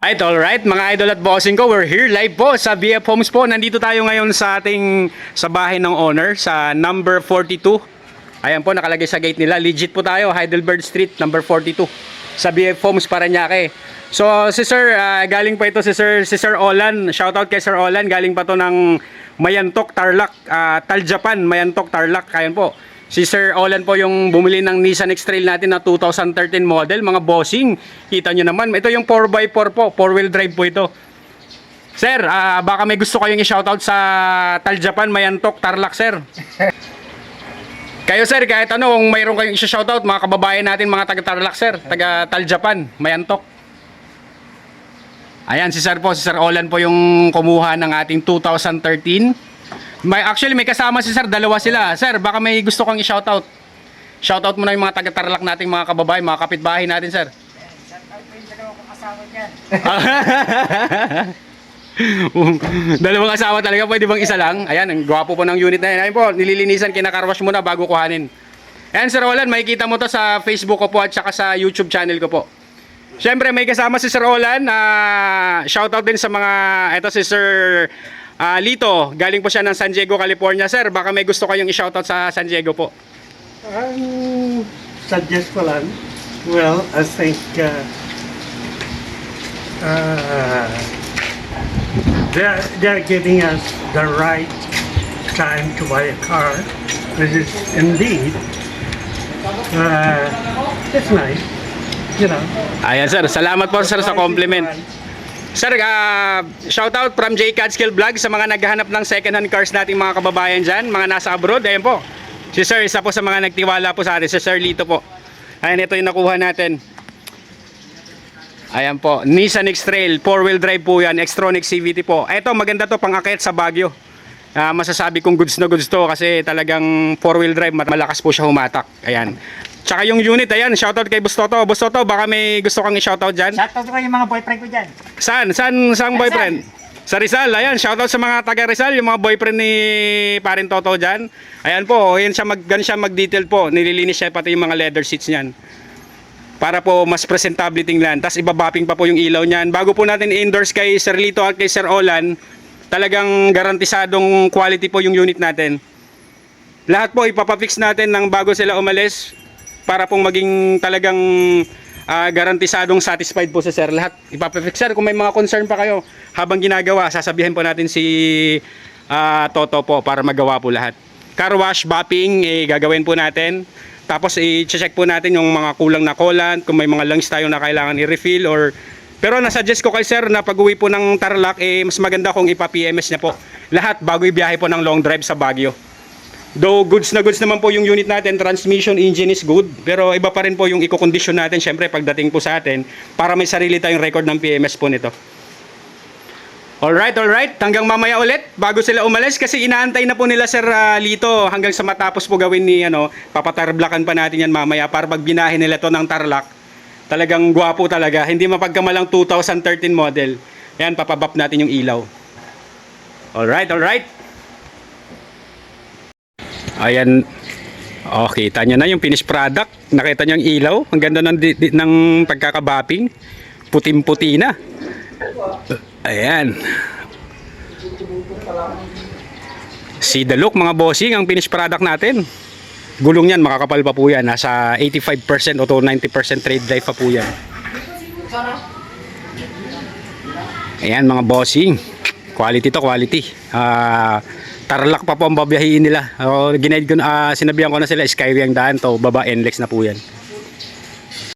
Alright, mga idol at bossing ko, we're here live po sa BF Homes po. Nandito tayo ngayon sa bahay ng owner sa number 42. Ayan po, nakalagay sa gate nila. Legit po tayo, Heidelberg Street, number 42 sa BF Homes, Parañaque. So, si Sir, galing pa ito si Sir Olan. Shoutout kay Sir Olan. Galing pa to ng Mayantok, Tarlac, Taljapan, Mayantok, Tarlac. Ayan po. Si Sir Olan po yung bumili ng Nissan X-Trail natin na 2013 model, mga bossing. Kita nyo naman, ito yung 4x4 po, 4-wheel drive po ito. Sir, baka may gusto kayong i-shoutout sa Taljapan, Mayantok, Tarlac, sir. Kayo sir, kahit ano, kung mayroon kayong i-shoutout, mga kababayan natin, mga taga-Tarlac sir, taga-Taljapan, Mayantok. Ayan, si Sir po, si Sir Olan po yung kumuha ng ating 2013. Actually, may kasama si Sir, dalawa sila. Sir, baka may gusto kang i-shoutout. Shoutout mo na yung mga taga-Tarlac nating mga kababayan, mga kapitbahay natin, sir. Shoutout po yung dalawa kong asawa dyan. Dalawang asawa talaga, pwede bang isa lang? Ayan, ang gwapo po ng unit na yan. Ayan po, nililinisan, kinakarwash muna bago kuhanin. Ayan, Sir Olan, makikita mo to sa Facebook ko po at saka sa YouTube channel ko po. Siyempre, may kasama si Sir Olan. Shoutout din sa mga, eto si Sir Lito, galing po siya ng San Diego, California. Sir, baka may gusto kayong i-shoutout sa San Diego po. Suggest ko lang. Well, I think they're giving us the right time to buy a car. This is indeed, it's nice, you know. Ayan sir, salamat po sir sa compliment. Sir, shoutout from J. Catskill Vlog sa mga naghahanap ng second-hand cars nating mga kababayan dyan, mga nasa abroad. Ayan po, si Sir, isa po sa mga nagtiwala po sa atin, si Sir Lito po. Ayan, ito yung nakuha natin. Ayan po, Nissan X-Trail, 4-wheel drive po yan, Xtronic CVT po. Ito, maganda to pang-akit sa Baguio. Masasabi kong goods na goods to kasi talagang 4-wheel drive, malakas po siya humatak. Ayan. Tsaka yung unit, ayan, shoutout kay Bustoto. Bustoto, baka may gusto kang i-shoutout dyan? Shoutout ko yung mga boyfriend ko dyan. Saan boyfriend? Sa Rizal, ayan, shoutout sa mga taga Rizal, yung mga boyfriend ni Parin Toto dyan. Ayan po, ayan siya mag-detail po, nililinis siya pati yung mga leather seats niyan. Para po mas presentable tingnan, tapos ibabapping pa po yung ilaw niyan. Bago po natin i-endorse kay Sir Lito at kay Sir Olan, talagang garantisadong quality po yung unit natin. Lahat po ipapafix natin nang bago sila umalis, para pong maging talagang garantisadong satisfied po sa sir. Lahat ipapafix sir. Kung may mga concern pa kayo habang ginagawa, sasabihin po natin si Toto po para magawa po lahat. Car wash, bapping, gagawin po natin. Tapos i-check po natin yung mga kulang na coolant, kung may mga lungs tayo na kailangan i-refill or... Pero nasuggest ko kay sir na pag uwi po ng Tarlac, mas maganda kung ipa-PMS niya po lahat bago ibiyahe po ng long drive sa Baguio. Though goods na goods naman po yung unit natin, transmission, engine is good, pero iba pa rin po yung i-condition natin syempre pagdating po sa atin para may sarili tayong record ng PMS po nito. Alright, hanggang mamaya ulit bago sila umalis kasi inaantay na po nila Sir Lito hanggang sa matapos po gawin ni papatarblakan pa natin yan mamaya para pag binahin nila to ng Tarlac. Talagang gwapo talaga, hindi mapagkamalang 2013 model. Yan, papabap natin yung ilaw. Alright. Ayan, kita nyo na yung finished product. Nakita nyo yung ilaw. Ang ganda ng pagkakabapping. Puting-puti na. Ayan. See the look mga bossing, ang finished product natin. Gulong yan, makakapal pa po yan. Nasa 85% o to 90% trade drive pa po yan. Ayan mga bossing. Quality to quality. Tarlac pa po ang babiyahin nila. Sinabihan ko na sila, Skyway ang daan to, baba NLEX na po yan.